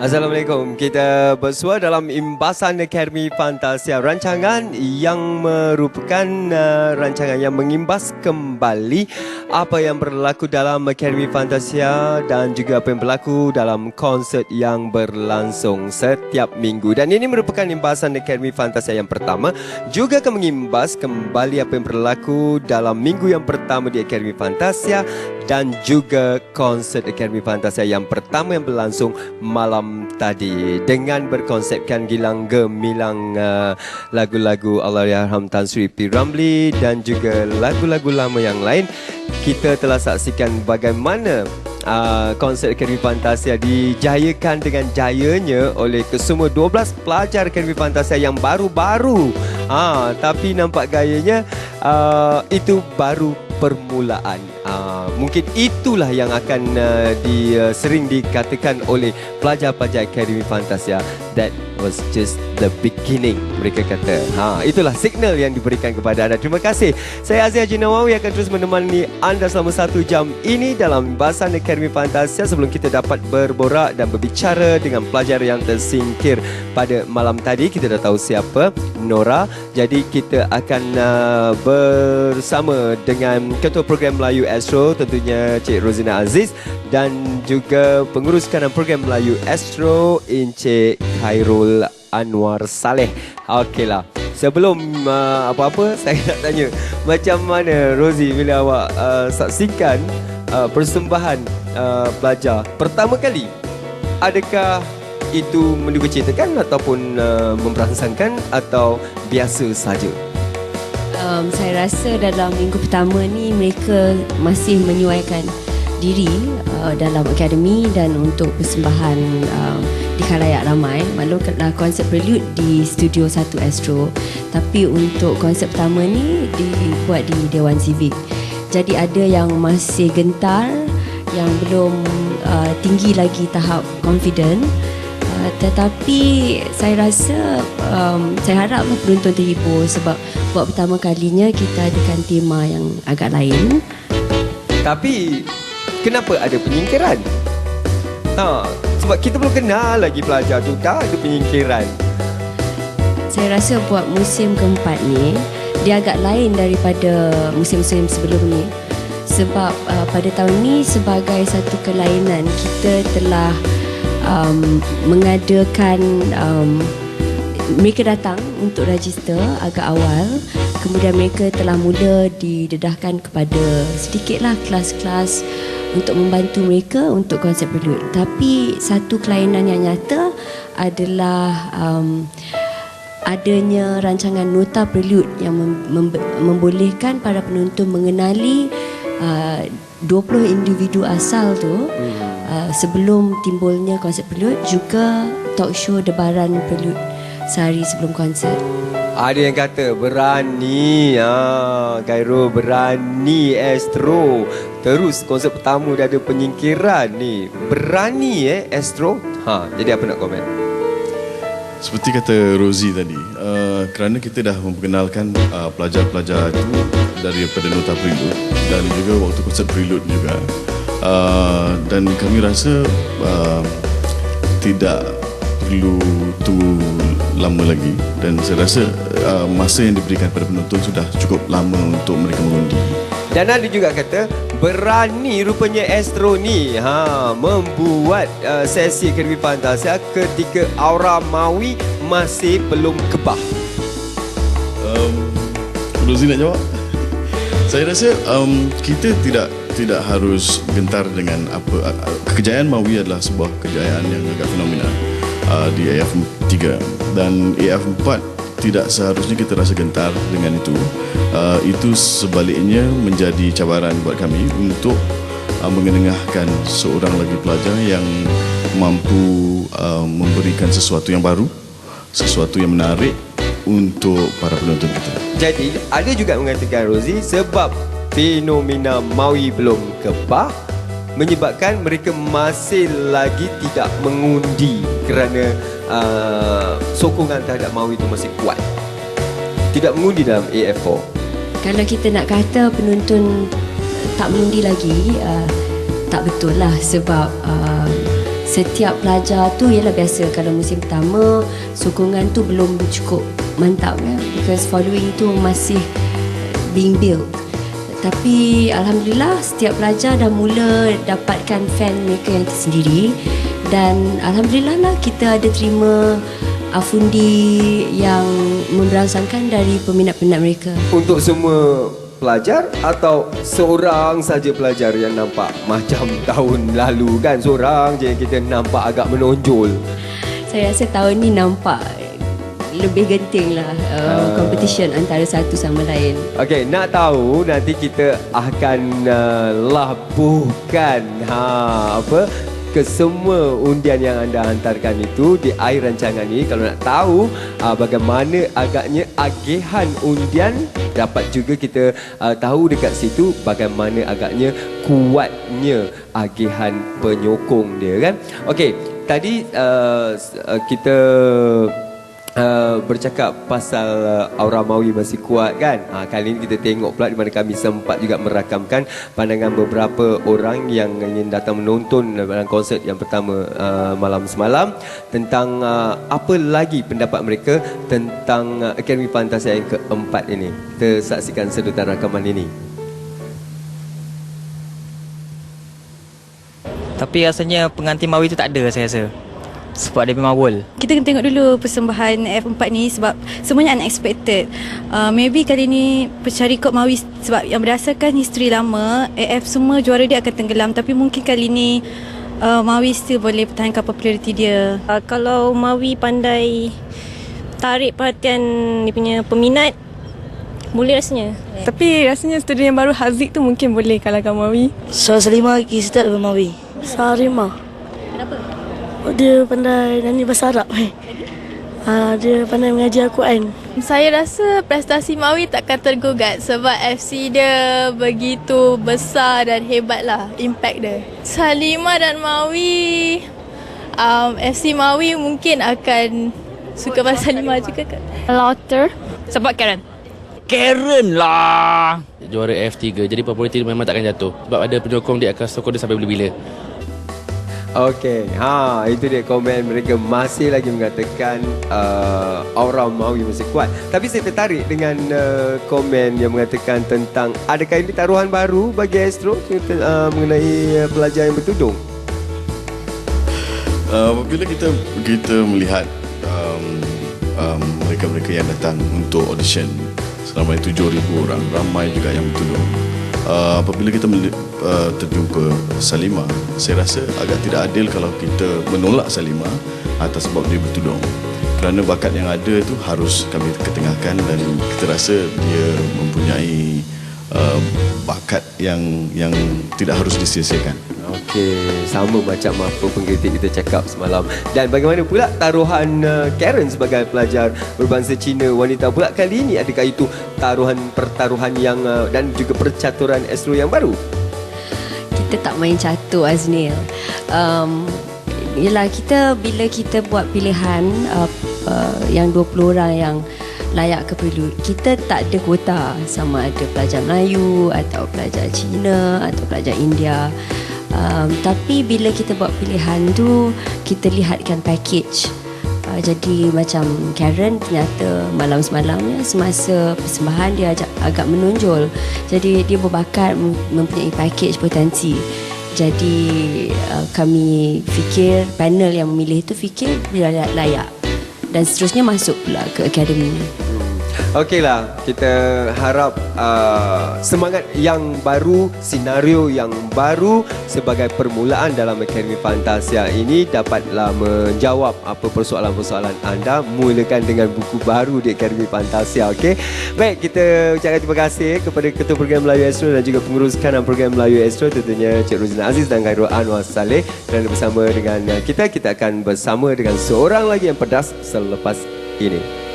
Assalamualaikum. Kita bersua dalam Imbasan Akademi Fantasia, rancangan yang merupakan rancangan yang mengimbas kembali apa yang berlaku dalam Akademi Fantasia dan juga apa yang berlaku dalam konsert yang berlangsung setiap minggu. Dan ini merupakan Imbasan Akademi Fantasia yang pertama, juga akan mengimbas kembali apa yang berlaku dalam minggu yang pertama di Akademi Fantasia dan juga konsert Akademi Fantasia yang pertama yang berlangsung malam tadi dengan berkonsepkan gilang gemilang lagu-lagu Allahyarham Tan Sri P. Ramlee dan juga lagu-lagu lama yang lain. Kita telah saksikan bagaimana konsert Akademi Fantasia dijayakan dengan jayanya oleh kesemua 12 pelajar Akademi Fantasia yang baru-baru. Tapi nampak gayanya itu baru permulaan. Mungkin itulah yang akan sering dikatakan oleh pelajar-pelajar Akademi Fantasia, that was just the beginning, mereka kata. Itulah signal yang diberikan kepada anda. Terima kasih. Saya Aziz Haji Nawawi akan terus menemani anda selama 1 jam ini dalam Imbasan Akademi Fantasia sebelum kita dapat berborak dan berbicara dengan pelajar yang tersingkir pada malam tadi. Kita dah tahu siapa, Nora. Jadi kita akan bersama dengan Ketua Program Melayu Astro, tentunya Cik Rozina Aziz, dan juga pengurus kanan Program Melayu Astro, Encik Khairul Anwar Saleh. Okeylah, sebelum apa-apa saya nak tanya, macam mana Rozi bila awak saksikan persembahan pelajar pertama kali? Adakah itu menduga citakan ataupun memperangsangkan atau biasa saja? Saya rasa dalam minggu pertama ni mereka masih menyuaikan diri dalam akademi dan untuk persembahan di khalayak ramai. Maklumlah konsep prelude di Studio 1 Astro, tapi untuk konsep pertama ni dibuat di Dewan Civic. Jadi ada yang masih gentar, yang belum tinggi lagi tahap confident. Tetapi saya rasa saya harap penonton terhibur sebab buat pertama kalinya kita adakan tema yang agak lain. Tapi kenapa ada penyingkiran? Sebab kita belum kenal lagi pelajar tu, dah ada penyingkiran. Saya rasa buat musim keempat ni dia agak lain daripada musim-musim sebelum ni. Sebab pada tahun ni sebagai satu kelainan, kita telah mengadakan mereka datang untuk register agak awal. Kemudian mereka telah mula didedahkan kepada sedikitlah kelas-kelas untuk membantu mereka untuk konsep prelude. Tapi satu kelainan yang nyata adalah adanya rancangan nota prelude yang membolehkan para penonton mengenali 20 individu asal tu sebelum timbulnya konsep prelude, juga talk show debaran prelude sehari sebelum konsert. Ada yang kata berani, Khairul berani Astro. Terus konsep pertama dah ada penyingkiran ni. Berani Astro. Jadi apa nak komen? Seperti kata Rozi tadi, kerana kita dah memperkenalkan pelajar-pelajar itu daripada nota prelude dan juga waktu konsep prelude juga, dan kami rasa tidak perlu tunggu lama lagi, dan saya rasa masa yang diberikan kepada penonton sudah cukup lama untuk mereka mengundi. Dan ada juga kata berani rupanya Astro ni membuat sesi Akademi Fantasia ketika Aura Mawi masih belum kebah. Rozi nak jawab? Saya rasa kita tidak harus gentar dengan apa. Kejayaan Mawi adalah sebuah kejayaan yang agak fenomenal di AF3, dan AF4 tidak seharusnya kita rasa gentar dengan itu. Itu sebaliknya menjadi cabaran buat kami untuk mengenengahkan seorang lagi pelajar yang mampu memberikan sesuatu yang baru, sesuatu yang menarik untuk para penonton kita. Jadi ada juga mengatakan Rozi, sebab fenomena Mawi belum kebah menyebabkan mereka masih lagi tidak mengundi kerana sokongan terhadap Mawi itu masih kuat. Tidak mengundi dalam AF4. Kalau kita nak kata penonton tak mengundi lagi, tak betul lah. Sebab setiap pelajar tu ialah biasa kalau musim pertama sokongan tu belum cukup mantap ya, because following tu masih being built. Tapi Alhamdulillah setiap pelajar dah mula dapatkan fan mereka yang tersendiri, dan Alhamdulillah lah kita ada terima fundi yang memberangsangkan dari peminat-peminat mereka. Untuk semua pelajar atau seorang saja pelajar yang nampak macam tahun lalu kan, seorang je yang kita nampak agak menonjol? Saya rasa tahun ni nampak lebih genting lah competition antara satu sama lain. Okey, nak tahu nanti kita akan labuhkan ke semua undian yang anda hantarkan itu di akhir rancangan ini. Kalau nak tahu bagaimana agaknya agihan undian, dapat juga kita tahu dekat situ bagaimana agaknya kuatnya agihan penyokong dia kan. Okey, tadi kita bercakap pasal aura Maui masih kuat kan. Kali ini kita tengok pula di mana kami sempat juga merakamkan pandangan beberapa orang yang ingin datang menonton dalam konsert yang pertama malam semalam, tentang apa lagi pendapat mereka tentang Akademi Fantasia yang keempat ini. Kita saksikan sedutan rakaman ini. Tapi rasanya pengantin Maui tu tak ada, saya rasa. Sebab dia memang world. Kita kena tengok dulu persembahan AF4 ni sebab semuanya unexpected. Maybe kali ni pencari kod Maui, sebab yang berdasarkan history lama, AF semua juara dia akan tenggelam. Tapi mungkin kali ni Maui still boleh pertahankan populariti dia. Kalau Maui pandai tarik perhatian dia punya peminat, boleh rasanya. Tapi rasanya student yang baru Haziq tu mungkin boleh kalahkan Maui. So Salimah lagi start dengan Maui. Sarimah. Kenapa? Dia pandai nyanyi bahasa Arab. Dia pandai mengajar Al-Quran. Saya rasa prestasi Maui takkan tergugat sebab FC dia begitu besar dan hebat lah impact dia. Salimah dan Maui, FC Maui mungkin akan suka pasal Salimah juga kan. Laughter. Sebab Karen. Karen lah. Juara F3, jadi populariti memang takkan jatuh. Sebab ada penyokong dia akan sokong dia sampai bila-bila. Okey, itu dia komen mereka masih lagi mengatakan aura Maui masih kuat. Tapi saya tertarik dengan komen yang mengatakan tentang adakah ini taruhan baru bagi Astro mengenai pelajar yang bertudung. Apabila kita melihat mereka-mereka yang datang untuk audition, seramai 7,000 orang, ramai juga yang bertudung. Apabila kita terjumpa Salimah, saya rasa agak tidak adil kalau kita menolak Salimah atas sebab dia bertudung. Kerana bakat yang ada itu harus kami ketengahkan, dan kita rasa dia mempunyai bakat yang tidak harus disia-siakan. Okey, sama macam apa pengkritik kita cakap semalam. Dan bagaimana pula taruhan Karen sebagai pelajar berbangsa Cina wanita pula kali ini? Adakah itu pertaruhan yang dan juga percaturan Astro yang baru? Kita tak main catur, Aznil. Yelah, bila kita buat pilihan yang 20 orang yang layak ke perlu, kita tak ada kuota sama ada pelajar Melayu atau pelajar Cina atau pelajar India. Tapi bila kita buat pilihan tu, kita lihatkan package. Jadi macam Karen ternyata malam semalamnya semasa persembahan dia agak menonjol. Jadi dia berbakat, mempunyai package potensi. Jadi kami fikir, panel yang memilih itu fikir dia layak, dan seterusnya masuk pula ke akademi. Okeylah, kita harap semangat yang baru, senario yang baru sebagai permulaan dalam Akademi Fantasia ini dapatlah menjawab apa persoalan-persoalan anda. Mulakan dengan buku baru di Akademi Fantasia, okey? Baik, kita ucapkan terima kasih kepada Ketua Program Melayu Astro dan juga pengurus kanan Program Melayu Astro, tentunya Cik Ruzina Aziz dan Khairul Anwar Saleh. Kerana bersama dengan kita akan bersama dengan seorang lagi yang pedas selepas ini.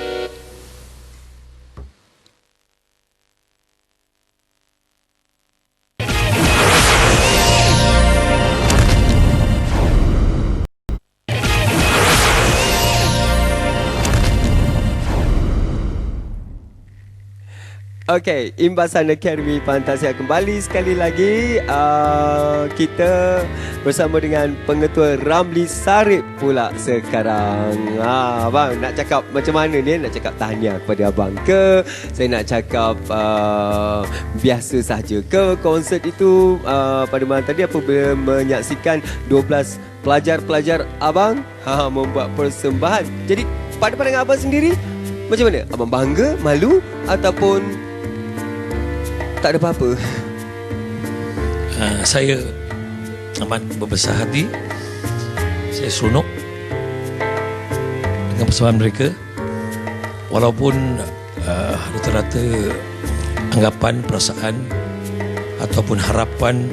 Okey, Imbasan Akademi Fantasia kembali sekali lagi. Kita bersama dengan Pengetua Ramli Sarip pula sekarang. Abang nak cakap macam mana ni? Nak cakap tahniah kepada abang ke? Saya nak cakap biasa saja ke konsert itu pada malam tadi apabila menyaksikan 12 pelajar-pelajar abang membuat persembahan. Jadi pada pandangan abang sendiri, macam mana? Abang bangga, malu ataupun tak ada apa-apa? Saya amat berbesar hati. Saya seronok dengan persembahan mereka. Walaupun rata-rata anggapan, perasaan ataupun harapan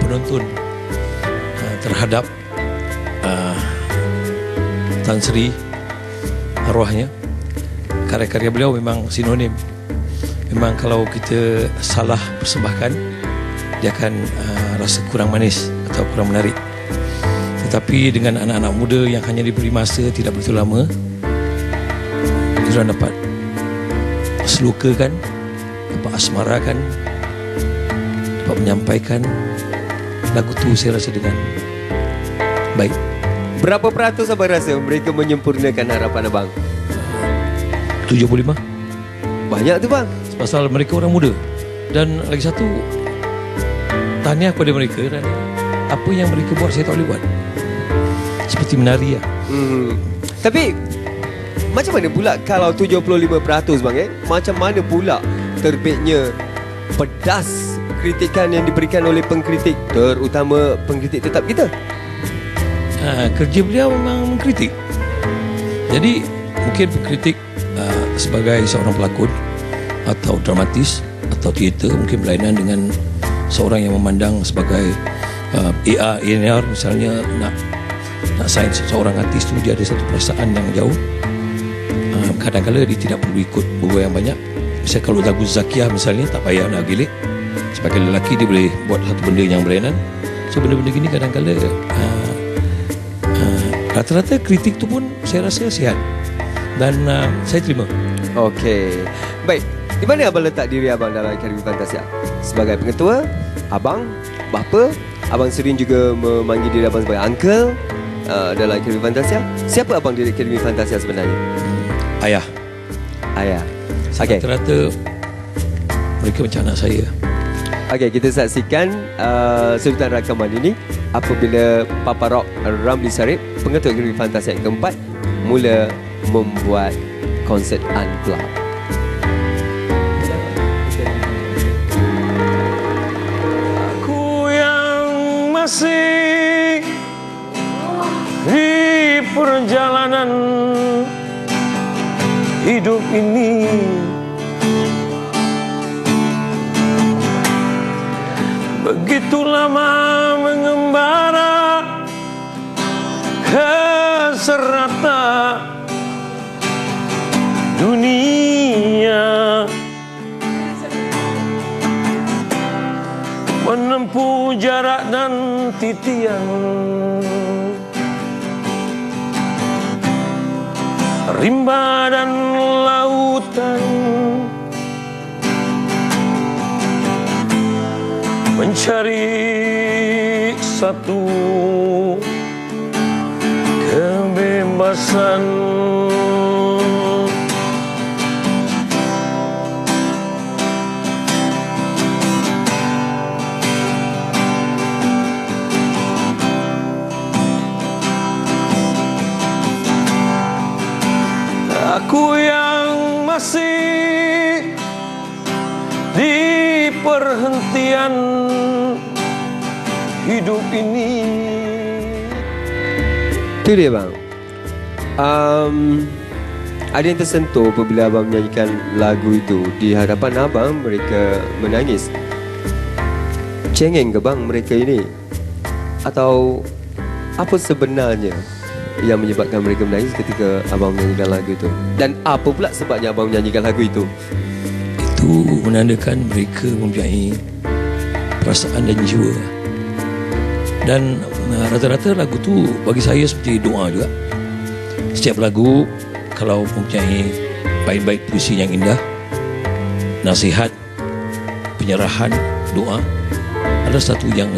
penonton terhadap Tan Sri, arwahnya, karya-karya beliau memang sinonim. Memang kalau kita salah persembahkan, dia akan rasa kurang manis atau kurang menarik. Tetapi dengan anak-anak muda yang hanya diberi masa tidak begitu lama, mereka dapat selukakan, dapat asmarakan, dapat menyampaikan lagu tu saya rasa dengan baik. Berapa peratus abang rasa mereka menyempurnakan harapan abang? 75. Banyak tu bang. Pasal mereka orang muda. Dan lagi satu, tahniah kepada mereka dan apa yang mereka buat saya tak boleh buat. Seperti menari lah. Tapi macam mana pula kalau 75% bang Macam mana pula terbitnya pedas kritikan yang diberikan oleh pengkritik, terutama pengkritik tetap kita? Kerja beliau memang mengkritik. Jadi mungkin pengkritik sebagai seorang pelakon atau dramatis atau teater mungkin berlainan dengan seorang yang memandang sebagai AR misalnya nak sign seorang artis tu dia ada satu perasaan yang jauh. Kadang-kadang dia tidak perlu ikut bergoyang banyak. Misalnya kalau lagu Zakiah misalnya tak payah nak gilik. Sebagai lelaki dia boleh buat satu benda yang berlainan. So benda-benda gini kadang-kadang rata-rata kritik tu pun saya rasa sihat dan saya terima. Okey. Baik. Di mana abang letak diri abang dalam Akademi Fantasia? Sebagai pengetua, abang, bapa, abang sering juga memanggil diri abang sebagai uncle dalam Akademi Fantasia. Siapa abang di Akademi Fantasia sebenarnya? Ayah. Ayah. Okey. Rata-rata mereka macam anak saya. Okey, kita saksikan sebutan rakaman ini apabila Papa Rock Ramli Sarip, Pengetua Akademi Fantasia yang keempat, mula membuat konsert unplugged. Masih di perjalanan hidup ini, begitu lama mengembara ke serata dunia, menempuh jarak dan titian, rimba dan lautan, mencari satu kebebasan. Aku yang masih di perhentian hidup ini. Itu dia bang. Ada yang tersentuh apabila abang menyanyikan lagu itu. Di hadapan abang mereka menangis. Cengeng ke bang mereka ini? Atau apa sebenarnya yang menyebabkan mereka menangis ketika abang menyanyikan lagu itu? Dan apa pula sebabnya abang menyanyikan lagu itu? Itu menandakan mereka mempunyai perasaan dan jiwa. Dan rata-rata lagu tu bagi saya seperti doa juga. Setiap lagu kalau mempunyai bait-bait puisi yang indah, nasihat, penyerahan, doa adalah satu yang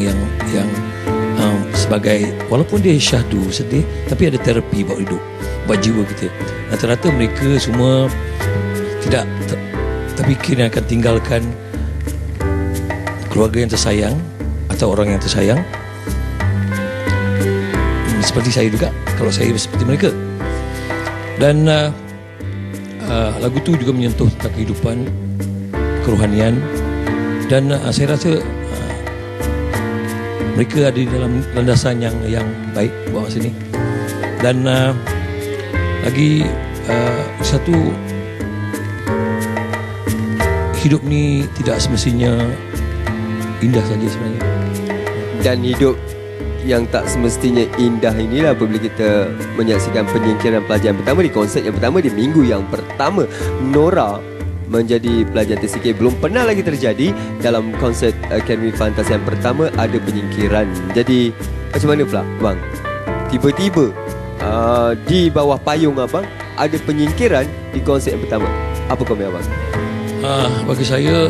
sebagai, walaupun dia syahdu sedih, tapi ada terapi buat hidup, buat jiwa kita. Rata-rata mereka semua tidak terfikir yang akan tinggalkan keluarga yang tersayang atau orang yang tersayang. Seperti saya juga, kalau saya seperti mereka. Dan lagu tu juga menyentuh tentang kehidupan, kerohanian, dan saya rasa mereka ada di dalam landasan yang baik buat masa ni. Dan lagi satu, hidup ni tidak semestinya indah saja sebenarnya. Dan hidup yang tak semestinya indah inilah apabila kita menyaksikan penyingkiran pelajar yang pertama di konsert yang pertama di minggu yang pertama. Nora menjadi pelajar tersikir. Belum pernah lagi terjadi dalam konsert Akademi Fantasi yang pertama ada penyingkiran. Jadi macam mana pula bang? Tiba-tiba di bawah payung abang ada penyingkiran di konsert yang pertama. Apa komen abang? Bagi saya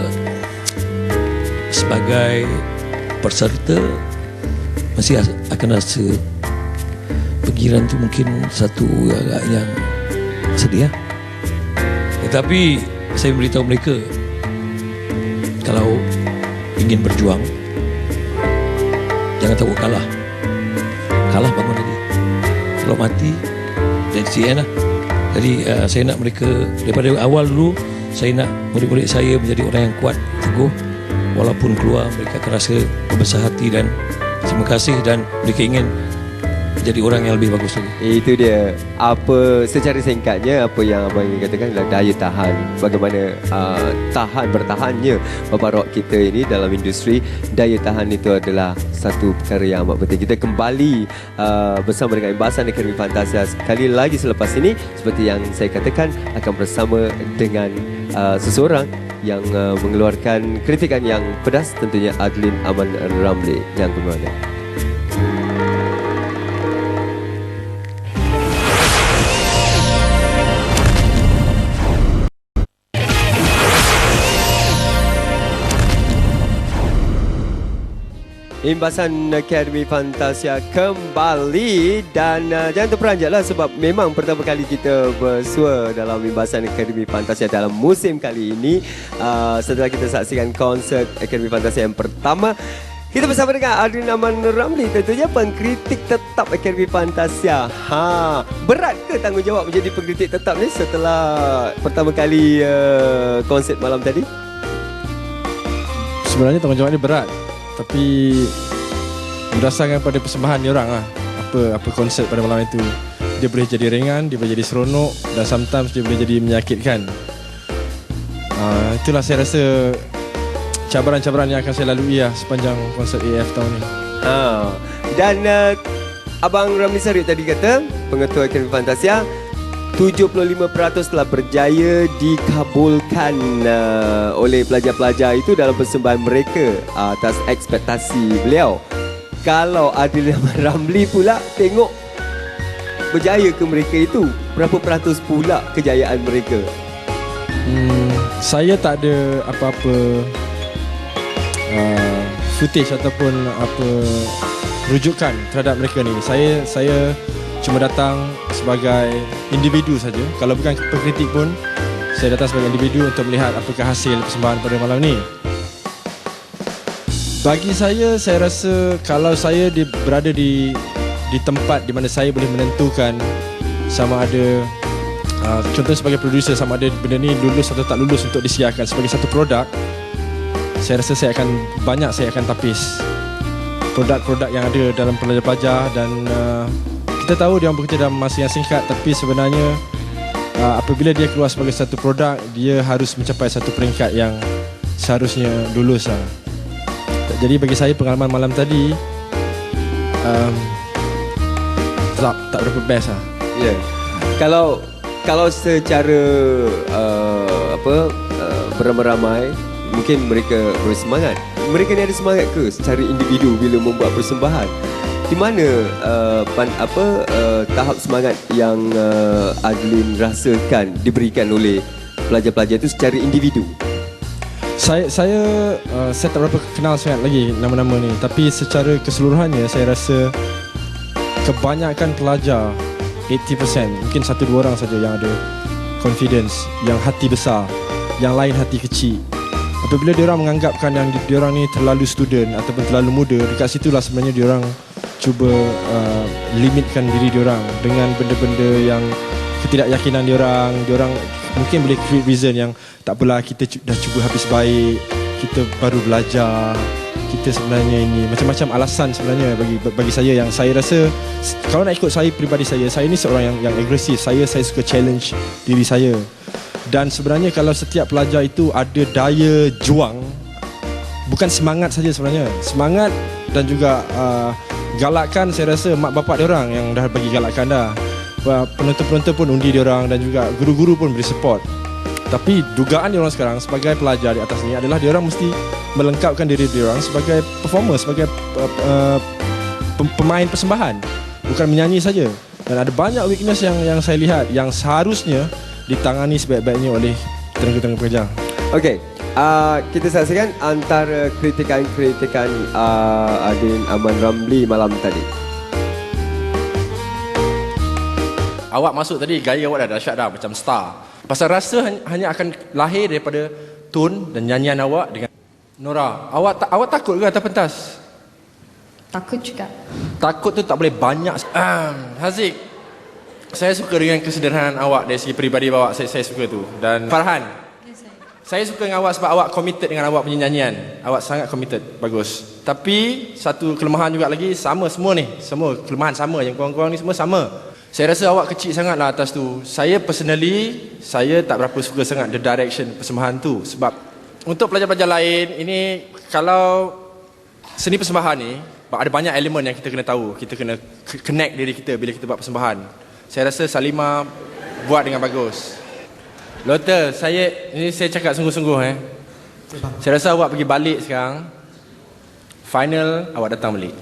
sebagai peserta masih akan rasa pengiran tu mungkin satu agak yang sedih. Tetapi saya beritahu mereka, kalau ingin berjuang, jangan takut kalah. Kalah bangun lagi. Kalau mati, dan CN lah. Jadi saya nak mereka, daripada awal dulu, saya nak murid-murid saya menjadi orang yang kuat, teguh. Walaupun keluar, mereka akan rasa berbesar hati dan terima kasih, dan mereka ingin jadi orang yang lebih bagus lagi. Itu dia. Apa secara singkatnya apa yang abang ingin katakan adalah daya tahan. Bagaimana bertahannya bapa rock kita ini dalam industri. Daya tahan itu adalah satu perkara yang amat penting. Kita kembali bersama dengan Imbasan Akademi Fantasia sekali lagi selepas ini. Seperti yang saya katakan, akan bersama dengan seseorang yang mengeluarkan kritikan yang pedas, tentunya Adlin Aman Ramli. Yang kemana? Imbasan Akademi Fantasia kembali, dan jangan terperanjatlah sebab memang pertama kali kita bersua dalam Imbasan Akademi Fantasia dalam musim kali ini. Setelah kita saksikan konsert Akademi Fantasia yang pertama, kita bersama dengan Adlin Aman Ramli, tentunya pengkritik tetap Akademi Fantasia. Berat ke tanggungjawab menjadi pengkritik tetap ni setelah pertama kali konsert malam tadi? Sebenarnya tanggungjawab ni berat, tapi berdasarkan pada persembahan dia orang lah, apa konsep pada malam itu. Dia boleh jadi ringan, dia boleh jadi seronok, dan sometimes dia boleh jadi menyakitkan. Itulah saya rasa cabaran-cabaran yang akan saya lalui lah sepanjang konsert AF tahun ni. Dan Abang Ramli Sarip tadi kata, Pengetua Akademi Fantasia, 75% telah berjaya dikabulkan oleh pelajar-pelajar itu dalam persembahan mereka atas ekspektasi beliau. Kalau Adlin Aman Ramli pula tengok berjaya ke mereka itu, berapa peratus pula kejayaan mereka? Saya tak ada apa-apa footage ataupun apa rujukan terhadap mereka ni. Saya cuma datang sebagai individu saja. Kalau bukan pengkritik pun, saya datang sebagai individu untuk melihat apakah hasil persembahan pada malam ni. Bagi saya rasa kalau saya berada di tempat di mana saya boleh menentukan sama ada contoh sebagai producer, sama ada benda ni lulus atau tak lulus untuk disiarkan sebagai satu produk, saya rasa saya akan tapis produk-produk yang ada dalam pelajar-pelajar. Dan kita tahu dia bekerja dalam masa yang singkat, tapi sebenarnya apabila dia keluar sebagai satu produk, dia harus mencapai satu peringkat yang seharusnya lulus lah. Jadi bagi saya pengalaman malam tadi tak berapa best lah. Yeah. Kalau secara beramai-ramai, mungkin mereka bersemangat. Mereka ni ada semangat ke secara individu bila membuat persembahan? Di mana tahap semangat yang Adlin rasakan diberikan oleh pelajar-pelajar itu secara individu? Saya tak berapa kenal sangat lagi nama-nama ni, tapi secara keseluruhannya saya rasa kebanyakan pelajar 80%, mungkin 1-2 orang saja yang ada confidence, yang hati besar, yang lain hati kecil. Apabila diorang menganggapkan yang diorang ni terlalu student ataupun terlalu muda, dekat situlah sebenarnya diorang cuba limitkan diri diorang dengan benda-benda yang ketidakyakinan diorang mungkin boleh create reason yang tak apalah, kita dah cuba habis baik, kita baru belajar, kita sebenarnya ini macam-macam alasan sebenarnya bagi saya yang saya rasa kalau nak ikut saya peribadi saya ni seorang yang agresif. Saya suka challenge diri saya. Dan sebenarnya kalau setiap pelajar itu ada daya juang, bukan semangat saja sebenarnya. Semangat dan juga galakkan, saya rasa mak bapak diorang yang dah bagi galakkan dah. Penonton-penonton pun undi diorang dan juga guru-guru pun beri support. Tapi dugaan diorang sekarang sebagai pelajar di atas ni adalah diorang mesti melengkapkan diri diorang sebagai performer, sebagai pemain persembahan, bukan menyanyi saja. Dan ada banyak weakness yang saya lihat yang seharusnya ditangani sebaik-baiknya oleh tenaga-tenaga pengajar. Okey, kita saksikan antara kritikan-kritikan Adin Aman Ramli malam tadi. Awak masuk tadi, gaya awak dah dahsyat dah, macam star. Pasal rasa hanya akan lahir daripada tone dan nyanyian awak dengan Nora. Awak takut ke atas pentas? Takut juga. Takut tu tak boleh banyak. Haziq, saya suka dengan kesederhanaan awak dari segi peribadi awak. Saya suka tu. Dan Farhan, saya suka dengan awak sebab awak committed dengan awak punya nyanyian. Awak sangat committed, bagus. Tapi satu kelemahan juga lagi, sama semua ni. Semua kelemahan sama, yang korang-korang ni semua sama. Saya rasa awak kecil sangatlah atas tu. Saya personally, saya tak berapa suka sangat the direction persembahan tu. Sebab untuk pelajar-pelajar lain, ini kalau seni persembahan ni, ada banyak elemen yang kita kena tahu. Kita kena connect diri kita bila kita buat persembahan. Saya rasa Salimah buat dengan bagus. Lotte, saya cakap sungguh-sungguh Saya rasa awak pergi balik sekarang. Final, awak datang balik.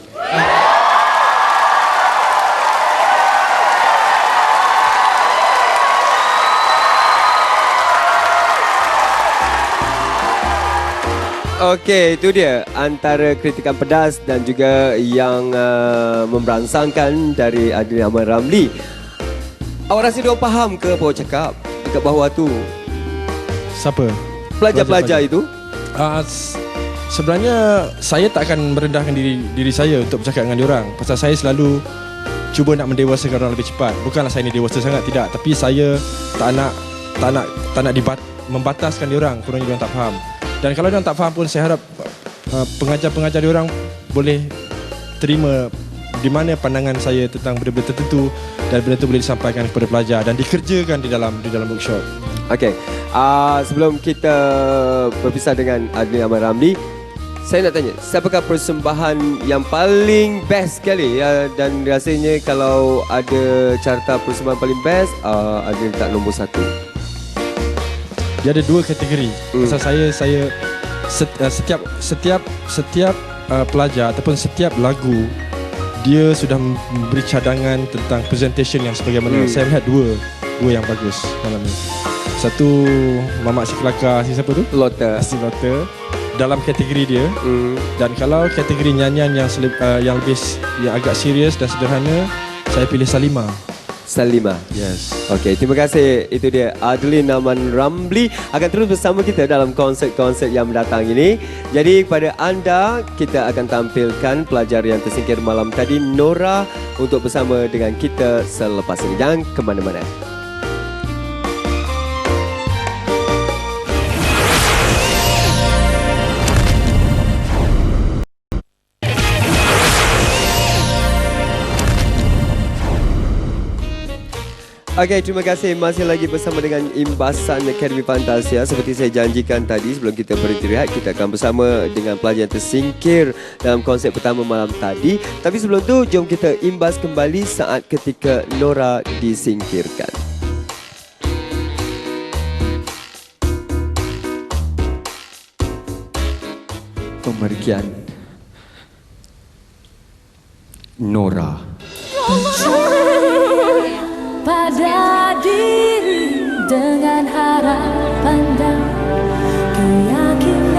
Okey, itu dia antara kritikan pedas dan juga yang memberangsangkan dari Adin Aman Ramli. Awak rasa dia faham ke apa awak cakap dekat bawah tu? Siapa? Pelajar-pelajar itu? Sebenarnya saya tak akan merendahkan diri saya untuk bercakap dengan diorang. Pasal saya selalu cuba nak mendewasakan orang lebih cepat. Bukanlah saya ni dewasa sangat, tidak. Tapi saya tak nak membataskan diorang kerana diorang tak faham. Dan kalau diorang tak faham pun, saya harap pengajar-pengajar diorang boleh terima di mana pandangan saya tentang benda-benda tertentu dan benda itu boleh disampaikan kepada pelajar dan dikerjakan di dalam workshop. Okey, sebelum kita berpisah dengan Adin Aman Ramli, saya nak tanya, siapakah persembahan yang paling best sekali dan rasanya kalau ada carta persembahan paling best, ada letak nombor 1? Dia ada 2 kategori. Pasal saya setiap pelajar ataupun setiap lagu dia sudah memberi cadangan tentang presentation yang sebagaimana. Saya melihat dua yang bagus malam ni. Satu Mamak Si Kelakar, siapa tu? Lotte. Si Lotte dalam kategori dia. Dan kalau kategori nyanyian yang agak serius dan sederhana, saya pilih Salimah. Yes. Okey, terima kasih. Itu dia Adin Aman Ramli akan terus bersama kita dalam konsert-konsert yang mendatang ini. Jadi kepada anda, kita akan tampilkan pelajar yang tersingkir malam tadi, Nora, untuk bersama dengan kita selepas ini. Jangan ke mana-mana. Okey, terima kasih. Masih lagi bersama dengan Imbasan Akademi Fantasia. Seperti saya janjikan tadi, sebelum kita berhenti rehat, kita akan bersama dengan pelajar yang tersingkir dalam konsep pertama malam tadi. Tapi sebelum tu, jom kita imbas kembali saat ketika Nora disingkirkan. Pemergian Nora. Pada diri dengan harapan dan keyakinan.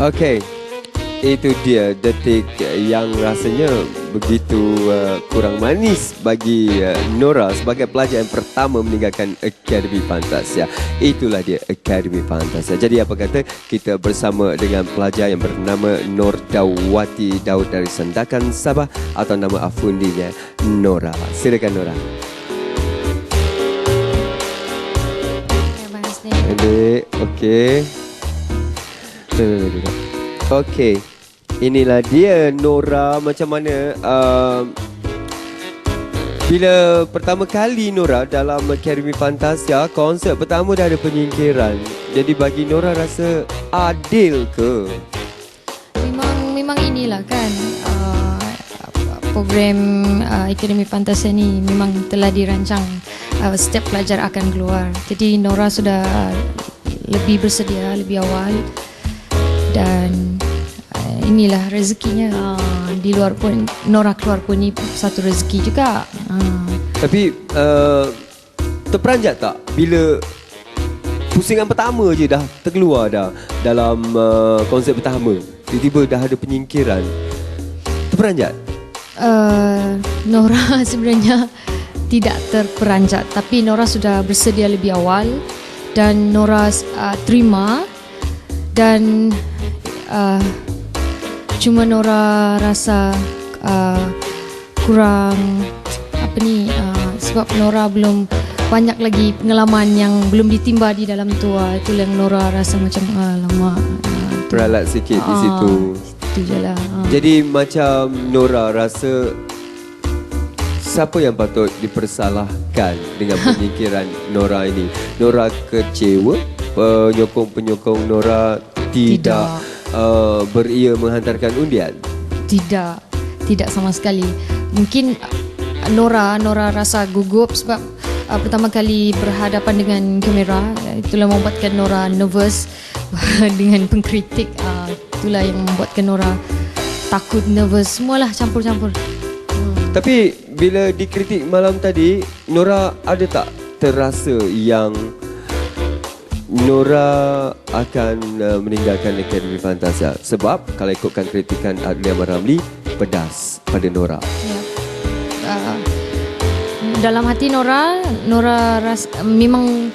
Okey. Itu dia detik yang rasanya begitu kurang manis bagi Nora sebagai pelajar yang pertama meninggalkan Akademi Fantasia. Itulah dia Akademi Fantasia. Jadi apa kata kita bersama dengan pelajar yang bernama Nordawati Daud dari Sandakan Sabah atau nama afundinya Nora. Silakan Nora. Okey. Okey. Inilah dia Nora, macam mana bila pertama kali Nora dalam Akademi Fantasia, konsert pertama dah ada penyingkiran. Jadi bagi Nora rasa adil ke? Memang inilah kan program Akademi Fantasia ni memang telah dirancang setiap pelajar akan keluar. Jadi Nora sudah lebih bersedia lebih awal dan inilah rezekinya. Di luar pun Nora keluar pun ni satu rezeki juga. Tapi terperanjat tak bila pusingan pertama je dah terkeluar dah dalam konsep pertama, tiba-tiba dah ada penyingkiran? Terperanjat? Nora sebenarnya tidak terperanjat, tapi Nora sudah bersedia lebih awal dan Nora terima dan cuma Nora rasa kurang sebab Nora belum banyak lagi pengalaman yang belum ditimba di dalam tu. Itu yang Nora rasa macam lama peralat sikit di situ. Itu je lah. Jadi macam Nora rasa siapa yang patut dipersalahkan dengan penyingkiran Nora ini? Nora kecewa? Penyokong-penyokong Nora tidak beria menghantarkan undian? Tidak sama sekali. Mungkin Nora rasa gugup sebab pertama kali berhadapan dengan kamera. Itulah membuatkan Nora nervous dengan pengkritik. Itulah yang membuatkan Nora takut, nervous, semualah campur-campur. Tapi bila dikritik malam tadi, Nora ada tak terasa yang Nora akan meninggalkan Akademi Fantasia? Sebab kalau ikutkan kritikan Adli Ahmad Ramli, pedas pada Nora. Ya. Dalam hati Nora memang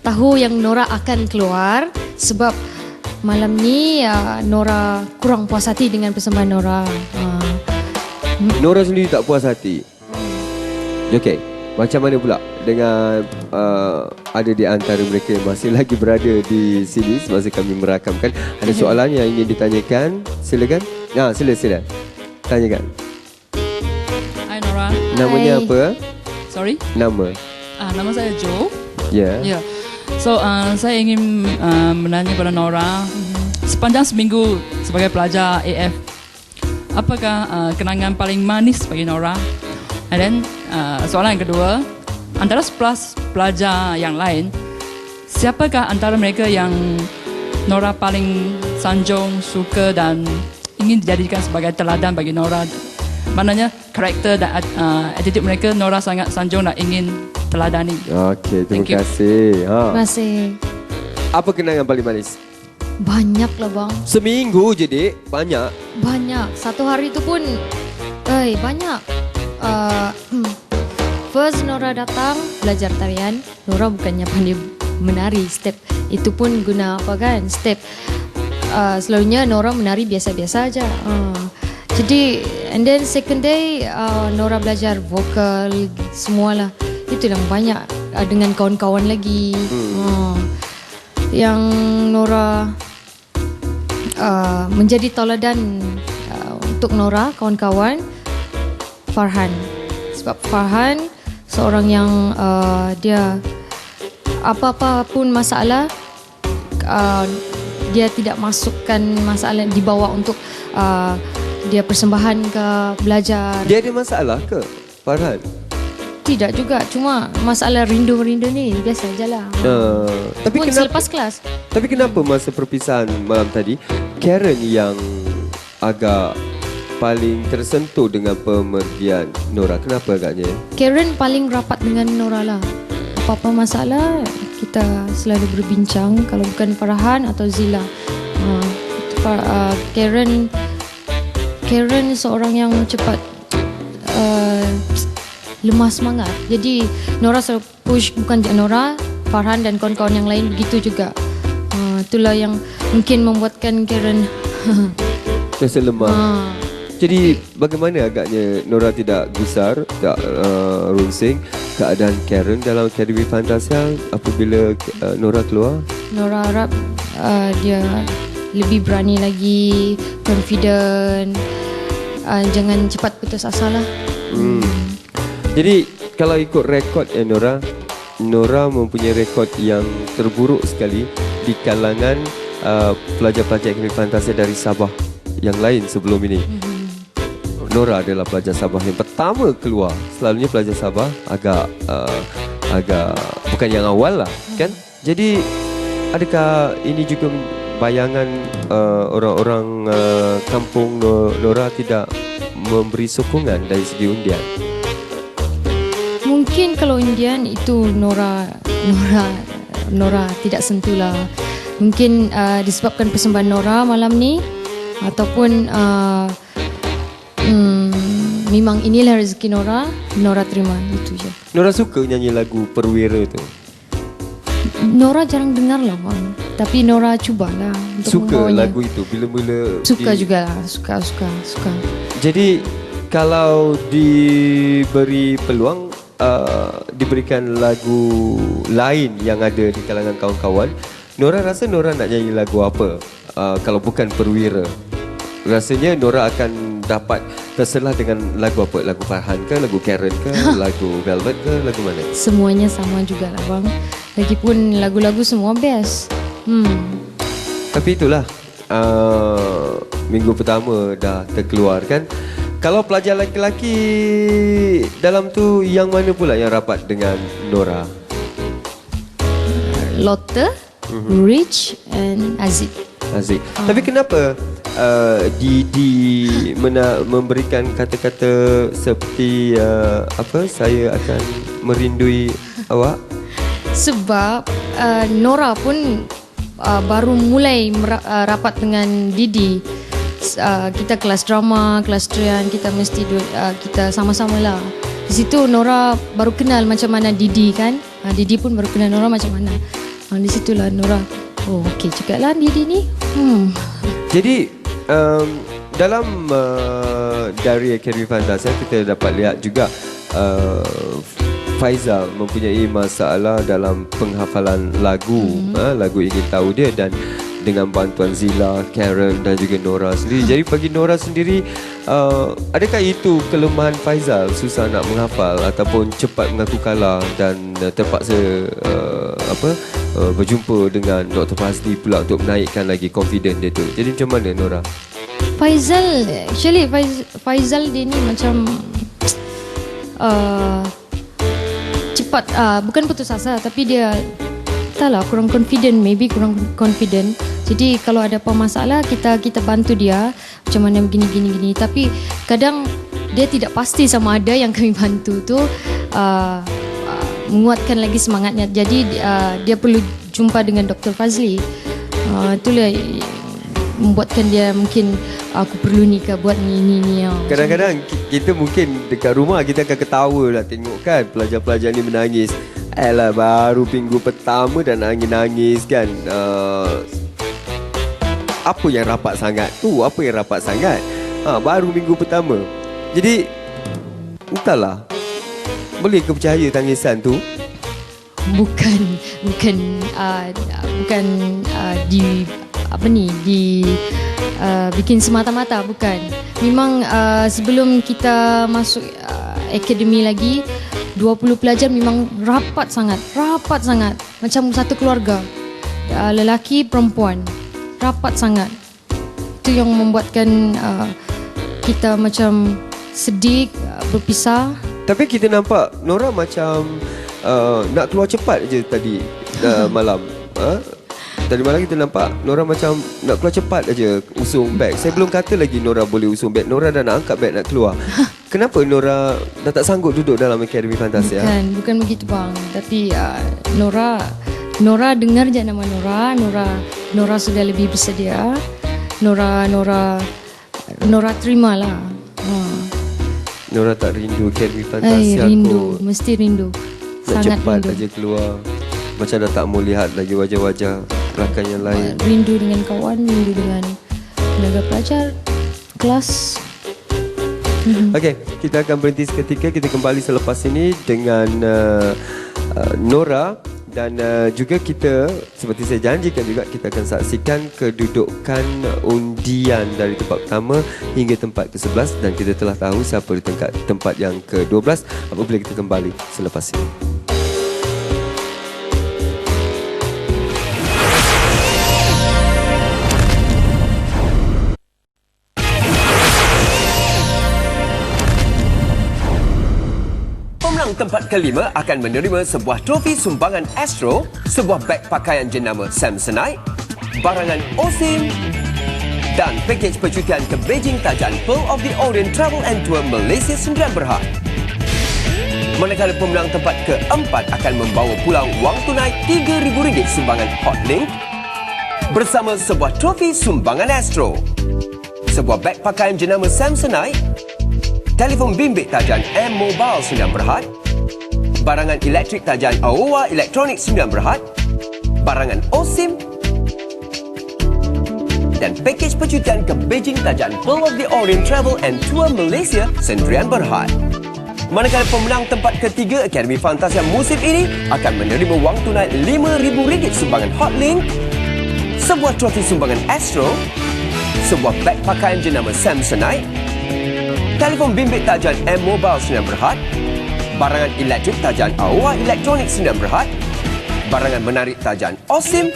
tahu yang Nora akan keluar sebab malam ni Nora kurang puas hati dengan persembahan Nora. Nora sendiri tak puas hati. Okey, macam mana pula dengan ada di antara mereka yang masih lagi berada di sini semasa kami merakamkan? Ada soalan yang ingin ditanyakan? Silakan. Sila. Tanyakan. Hai Nora. Namanya apa? Sorry? Nama. Nama saya Joe. Ya. Yeah. So saya ingin menanya kepada Nora, sepanjang seminggu sebagai pelajar AF, apakah kenangan paling manis bagi Nora? And then soalan yang kedua, antara 11 pelajar yang lain, siapakah antara mereka yang Nora paling sanjung, suka dan ingin dijadikan sebagai teladan bagi Nora? Maknanya karakter dan attitude mereka Nora sangat sanjung dan ingin teladani. Okey, terima kasih. Terima kasih. Apa kenangan paling manis? Banyak lah bang. Seminggu je dik, banyak. Banyak. Satu hari tu pun banyak. First Nora datang belajar tarian. Nora bukannya pandai menari step. Itu pun guna apa kan? Step. Selalunya Nora menari biasa-biasa aja. Jadi and then second day Nora belajar vokal semualah. Itu yang banyak dengan kawan-kawan lagi. Yang Nora menjadi teladan untuk Nora kawan-kawan, Farhan. Sebab Farhan seorang yang dia apa-apa pun masalah dia tidak masukkan masalah, dibawa untuk dia persembahan ke belajar. Dia ada masalah ke Farhan? Tidak juga, cuma masalah rindu-rindu ni biasa je lah. Tapi pun selepas kelas. Tapi kenapa masa perpisahan malam tadi Karen yang agak paling tersentuh dengan pemergian Nora? Kenapa agaknya? Karen paling rapat dengan Nora lah. Apa-apa masalah kita selalu berbincang. Kalau bukan Farhan atau Zila. Karen seorang yang cepat lemah semangat. Jadi Nora selalu push, bukan je Nora, Farhan dan kawan-kawan yang lain begitu juga. Itulah yang mungkin membuatkan Karen rasa lemah. Jadi bagaimana agaknya Nora tidak gusar, tak runsing keadaan Karen dalam Akademi Fantasia apabila Nora keluar? Nora harap dia lebih berani lagi, confident, jangan cepat putus asa lah. Jadi kalau ikut rekod Nora mempunyai rekod yang terburuk sekali di kalangan pelajar-pelajar Akademi Fantasia dari Sabah yang lain sebelum ini. Nora adalah pelajar Sabah yang pertama keluar. Selalunya pelajar Sabah agak bukan yang awal lah, kan? Jadi adakah ini juga bayangan orang-orang kampung Nora tidak memberi sokongan dari segi undian? Mungkin kalau undian itu Nora tidak sentuhlah. Mungkin disebabkan persembahan Nora malam ni, ataupun memang inilah rezeki Nora terima, itu je. Nora suka nyanyi lagu Perwira tu? Nora jarang dengar lah bang, tapi Nora cubalah untuk suka membawanya. Lagu itu bila-bila Suka juga lah, suka. Jadi kalau diberi peluang diberikan lagu lain yang ada di kalangan kawan-kawan, Nora rasa Nora nak nyanyi lagu apa? Kalau bukan Perwira, rasanya Nora akan dapat terselah dengan lagu apa? Lagu Farhan ke, lagu Karen ke, lagu Velvet ke, lagu mana? Semuanya sama juga lah bang. Lagipun lagu-lagu semua best. Tapi itulah minggu pertama dah terkeluar kan. Kalau pelajar lelaki dalam tu, yang mana pula yang rapat dengan Nora? Lotte, Rich and Aziz. Tapi kenapa Didi memberikan kata-kata seperti saya akan merindui awak? Sebab Nora pun baru mulai rapat dengan Didi. Kita kelas drama, kelas tarian, kita mesti kita sama-sama lah. Di situ Nora baru kenal macam mana Didi kan. Didi pun baru kenal Nora macam mana. Di situlah Nora, oh okey juga lah Didi ni. Jadi dalam dari Akademi Fantasia kita dapat lihat juga Faizal mempunyai masalah dalam penghafalan lagu, lagu Ingin Tahu dia, dan dengan bantuan Zila, Karen dan juga Nora sendiri. Jadi bagi Nora sendiri, adakah itu kelemahan Faizal, susah nak menghafal ataupun cepat mengaku kalah dan terpaksa berjumpa dengan Dr. Fazli pula untuk menaikkan lagi confidence dia tu? Jadi macam mana Nora? Faizal dia ni macam cepat, bukan putus asa, tapi dia entahlah, kurang confident. Jadi kalau ada apa masalah, kita bantu dia macam mana begini. Tapi kadang dia tidak pasti sama ada yang kami bantu tu menguatkan lagi semangatnya. Jadi dia perlu jumpa dengan Dr. Fazli. Itulah membuatkan dia mungkin aku perlu ni ke, buat ni. Kadang-kadang kita mungkin dekat rumah kita akan ketawa lah tengok kan pelajar-pelajar ni menangis. Alah, baru minggu pertama dah nangis kan. Apa yang rapat sangat tu? Baru minggu pertama. Jadi entahlah, boleh ke percaya tangisan tu? Bukan bikin semata-mata, bukan. Memang sebelum kita masuk akademi lagi, 20 pelajar memang rapat sangat. Macam satu keluarga. Lelaki, perempuan. Rapat sangat. Itu yang membuatkan kita macam sedih, berpisah. Tapi kita nampak Nora macam nak keluar cepat je tadi malam. Tadi malam kita nampak Nora macam nak keluar cepat aja usung beg. Saya belum kata lagi Nora boleh usung beg. Nora dah nak angkat beg nak keluar. Kenapa Nora dah tak sanggup duduk dalam Akademi Fantasia? Bukan begitu bang. Tapi Nora dengar je nama Nora sudah lebih bersedia. Nora terima lah. Nora tak rindu Academy Fantasia Rindu, kot. mesti rindu. Nak Sangat cepat rindu. aja keluar. Macam dah tak mau lihat lagi wajah-wajah rakan yang lain. Rindu dengan kawan, rindu dengan tenaga pelajar, kelas. Okey, kita akan berhenti seketika. Kita kembali selepas ini dengan Nora dan juga kita, seperti saya janjikan juga, kita akan saksikan kedudukan undian dari tempat pertama hingga tempat ke-11 dan kita telah tahu siapa di tempat yang ke-12 apabila kita kembali selepas ini. Tempat kelima akan menerima sebuah trofi sumbangan Astro, sebuah beg pakaian jenama Samsonite, barangan Osim dan pakej percutian ke Beijing tajaan Pearl of the Orient Travel and Tour Malaysia Sendirian Berhad. Manakala pemenang tempat keempat akan membawa pulang wang tunai RM3,000 sumbangan Hotlink bersama sebuah trofi sumbangan Astro, sebuah beg pakaian jenama Samsonite, telefon bimbit tajaan M-Mobile Sendirian Berhad, barangan elektrik tajaan AOA Elektronik Sendirian Berhad, barangan Osim dan pakej percutian ke Beijing tajaan Pearl of the Orient Travel and Tour Malaysia Sendirian Berhad. Manakala pemenang tempat ketiga Academy Fantasia musim ini akan menerima wang tunai RM5,000 sumbangan Hotlink, sebuah trofi sumbangan Astro, sebuah beg pakaian jenama Samsonite, telefon bimbit tajaan M-Mobile Sendirian Berhad, barangan elektrik tajaan AOA Elektronik Sendirian Berhad, barangan menarik tajaan Osim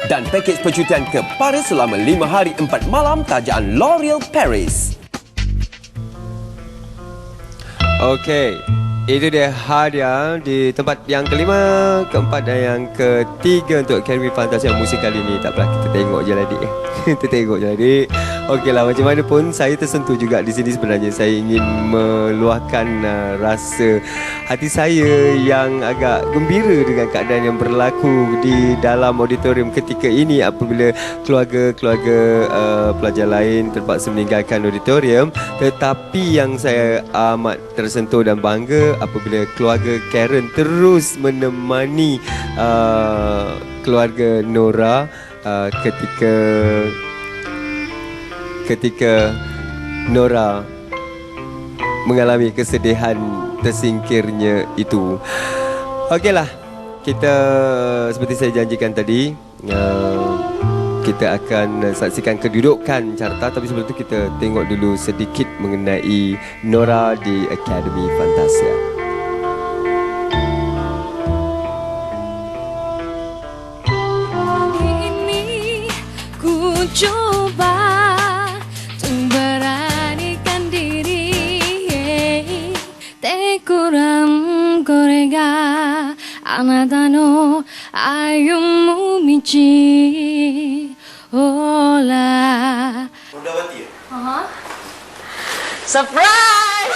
dan pakej percutian ke Paris selama 5 hari 4 malam tajaan L'Oreal Paris. Okey, itu dia hadiah di tempat yang kelima, keempat dan yang ketiga untuk Academy Fantasia musim kali ini. Tak apalah, kita tengok je lah adik. Kita tengok je lah adik. Okeylah, macam mana pun saya tersentuh juga di sini sebenarnya. Saya ingin meluahkan rasa hati saya yang agak gembira dengan keadaan yang berlaku di dalam auditorium ketika ini apabila keluarga-keluarga pelajar lain terpaksa meninggalkan auditorium. Tetapi yang saya amat tersentuh dan bangga apabila keluarga Karen terus menemani keluarga Nora ketika Nora mengalami kesedihan tersingkirnya itu. Okeylah, kita seperti saya janjikan tadi, kita akan saksikan kedudukan carta, tapi sebelum itu kita tengok dulu sedikit mengenai Nora di Academy Fantasia. Ini ku coba untuk beranikan diri, tekurang korega anata no ayumu michi ola. Mudawati ya? Surprise!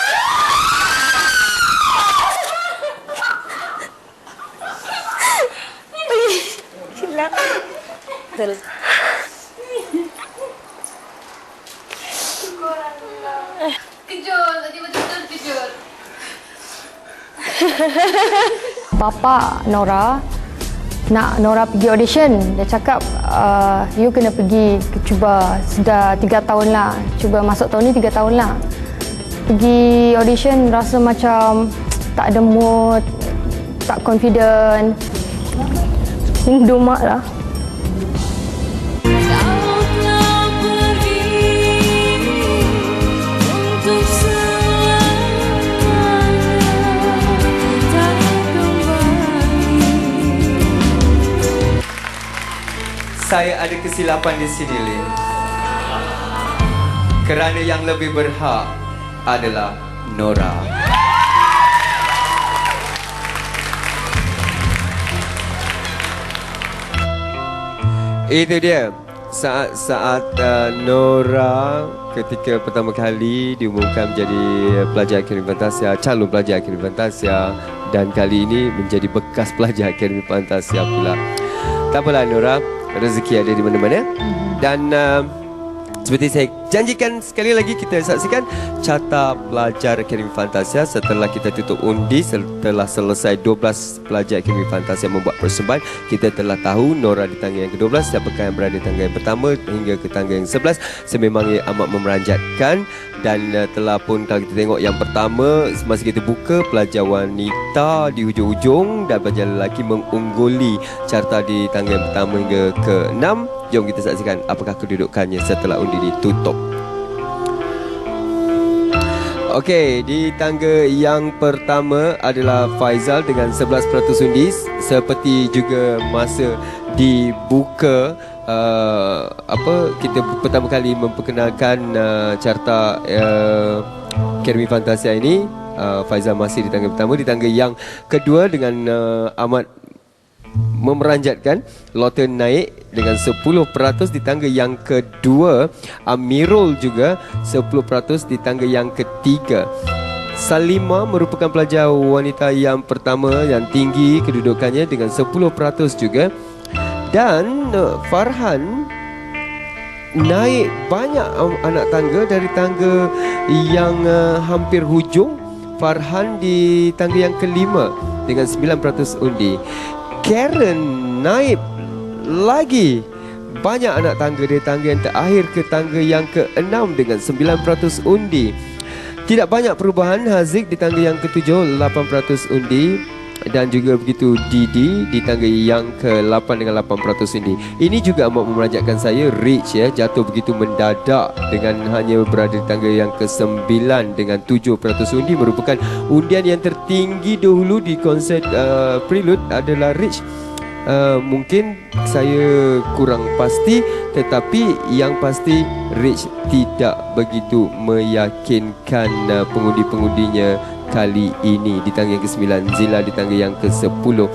Hilang. Kejut, tadi betul-betul kejut. Bapa Nora nak Nora pergi audition. Dia cakap you kena pergi cuba. Sudah 3 tahun lah. Cuba masuk tahun ni 3 tahun lah. Pergi audition rasa macam tak ada mood, tak confident. Domak lah. Saya ada kesilapan di sini, Lin. Kerana yang lebih berhak adalah Nora. Itu dia saat-saat Nora ketika pertama kali diumumkan menjadi pelajar Academy Fantasia, calon pelajar Academy Fantasia, dan kali ini menjadi bekas pelajar Academy Fantasia pula. Tak apalah Nora, rezeki ada di mana-mana. Dan Seperti saya janjikan, sekali lagi kita saksikan carta pelajar Akademi Fantasia setelah kita tutup undi. Setelah selesai 12 pelajar Akademi Fantasia membuat persembahan, kita telah tahu Nora di tangga yang ke-12, siapakah yang berada di tangga yang pertama hingga ke tangga yang 11. Sememangnya amat memeranjatkan. Dan telah pun kalau kita tengok yang pertama, masa kita buka, pelajar wanita di hujung-hujung dan pelajar lelaki mengungguli carta di tangga yang pertama hingga ke-6. Jom kita saksikan apakah kedudukannya setelah undi ditutup. Okey, di tangga yang pertama adalah Faizal dengan 11% undi. Seperti juga masa dibuka, kita pertama kali memperkenalkan carta Akademi Fantasia ini, Faizal masih di tangga pertama. Di tangga yang kedua dengan amat memeranjatkan, Lotte naik dengan 10%. Di tangga yang kedua, Amirul juga 10%. Di tangga yang ketiga, Salima merupakan pelajar wanita yang pertama yang tinggi kedudukannya dengan 10% juga. Dan Farhan naik banyak anak tangga dari tangga yang hampir hujung. Farhan di tangga yang kelima dengan 9% undi. Karen naik lagi banyak anak tangga dari tangga yang terakhir ke tangga yang ke-6 dengan 9% undi. Tidak banyak perubahan. Haziq di tangga yang ke-7 8% undi. Dan juga begitu Didi di tangga yang ke-8 dengan 8% undi. Ini juga amat memeranjatkan saya. Rich jatuh begitu mendadak dengan hanya berada di tangga yang ke-9 dengan 7% undi. Merupakan undian yang tertinggi dahulu di konsert Prelude adalah Rich. Mungkin saya kurang pasti, tetapi yang pasti Rich tidak begitu meyakinkan pengundi-pengundinya kali ini. Di tangga yang ke-9 Zila, di tangga yang ke-10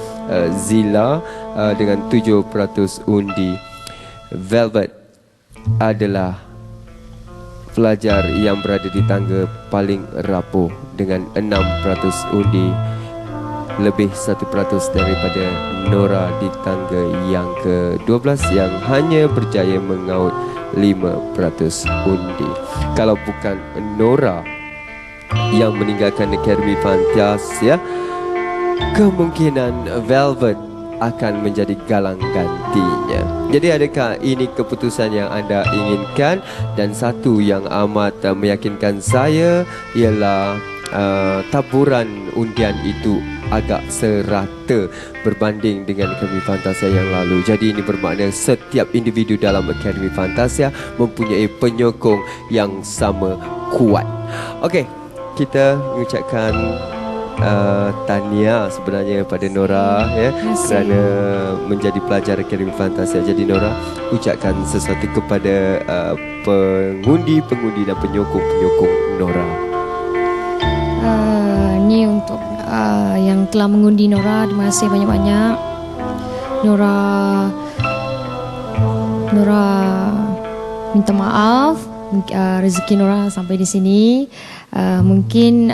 Zila dengan 7% undi. Velvet adalah pelajar yang berada di tangga paling rapuh dengan 6% undi, lebih 1% daripada Nora di tangga yang ke-12 yang hanya berjaya mengaut 5% undi. Kalau bukan Nora yang meninggalkan Akademi Fantasia, kemungkinan Velvet akan menjadi galang gantinya. Jadi adakah ini keputusan yang anda inginkan? Dan satu yang amat meyakinkan saya ialah taburan undian itu agak serata berbanding dengan Akademi Fantasia yang lalu. Jadi ini bermakna setiap individu dalam Akademi Fantasia mempunyai penyokong yang sama kuat. Okey, kita mengucapkan tahniah sebenarnya pada Nora kerana menjadi pelajar Akademi Fantasia. Jadi Nora, ucapkan sesuatu kepada pengundi-pengundi dan penyokong-penyokong Nora. Ni untuk yang telah mengundi Nora, terima kasih banyak-banyak. Nora minta maaf, rezeki Nora sampai di sini. Mungkin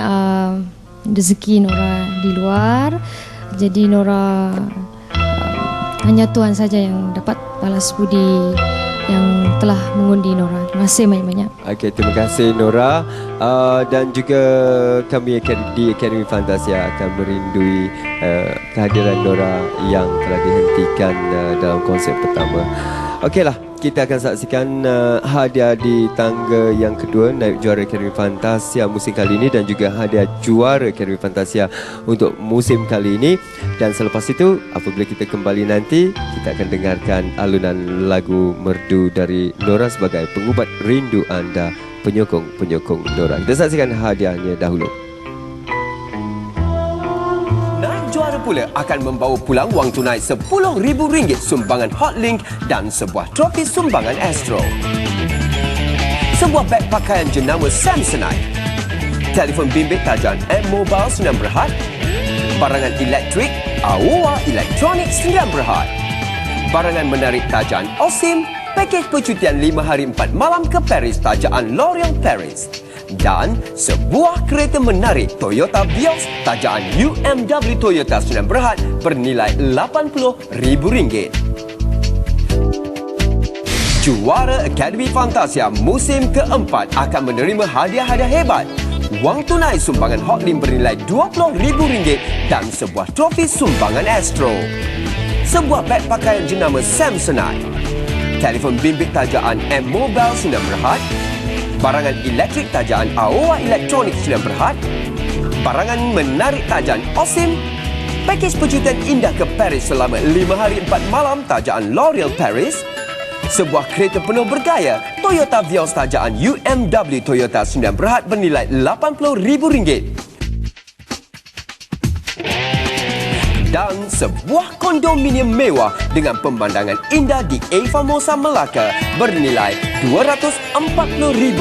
rezeki Nora di luar. Jadi Nora hanya Tuhan saja yang dapat balas budi yang telah mengundi Nora. Terima kasih banyak-banyak. Okey, terima kasih Nora. Dan juga kami di Akademi Fantasia akan merindui kehadiran Nora yang telah dihentikan dalam konsert pertama. Okeylah, kita akan saksikan hadiah di tangga yang kedua, naib juara Akademi Fantasia musim kali ini dan juga hadiah juara Akademi Fantasia untuk musim kali ini. Dan selepas itu, apabila kita kembali nanti, kita akan dengarkan alunan lagu merdu dari Nora sebagai pengubat rindu anda, penyokong-penyokong Nora. Kita saksikan hadiahnya dahulu. Juara pula akan membawa pulang wang tunai RM10,000 sumbangan Hotlink dan sebuah trofi sumbangan Astro. Sebuah beg pakaian jenama Samsonite. Telefon bimbit tajam M-Mobile 9 Berhad. Barangan elektrik AOA Elektronik 9 Berhad. Barangan menarik tajam OSIM. Pakej percutian 5 hari 4 malam ke Paris tajaan L'Oreal Paris. Dan sebuah kereta menarik Toyota Vios tajaan UMW Toyota 9 Berhad bernilai RM80,000. Juara Akademi Fantasia musim keempat akan menerima hadiah-hadiah hebat. Wang tunai sumbangan hotline bernilai RM20,000 dan sebuah trofi sumbangan Astro. Sebuah beg pakaian jenama Samsonite. Telefon bimbit tajaan M-Mobile 9 berhad. Barangan elektrik tajaan AOA Elektronik 9 berhad. Barangan menarik tajaan OSIM. Pakej perjudian indah ke Paris selama 5 hari 4 malam tajaan L'Oreal Paris. Sebuah kereta penuh bergaya Toyota Vios tajaan UMW Toyota 9 berhad bernilai RM80,000. Dan sebuah kondominium mewah dengan pemandangan indah di A Famosa Melaka bernilai RM240,000.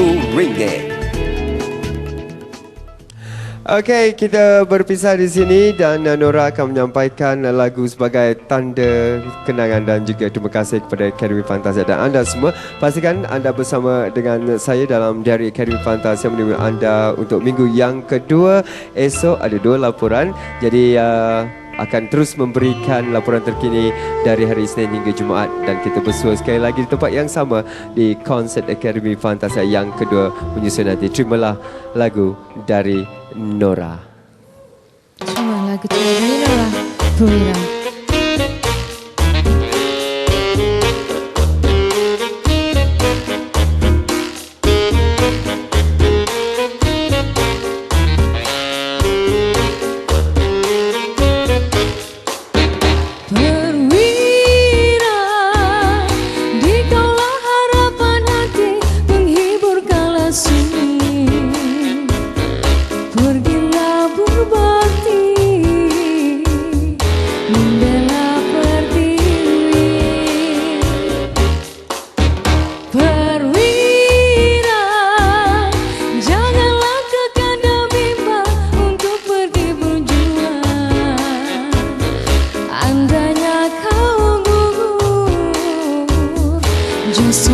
Okey, kita berpisah di sini dan Nora akan menyampaikan lagu sebagai tanda kenangan dan juga terima kasih kepada Akademi Fantasia dan anda semua. Pastikan anda bersama dengan saya dalam Diari Akademi Fantasia menemui anda untuk minggu yang kedua. Esok ada 2 laporan. Jadi akan terus memberikan laporan terkini dari hari Isnin hingga Jumaat dan kita bersua sekali lagi di tempat yang sama di konsert Akademi Fantasia yang kedua menyusun nanti. Terimalah lagu dari Nora. Cuma lagu tu dari Nora Purwira. Justru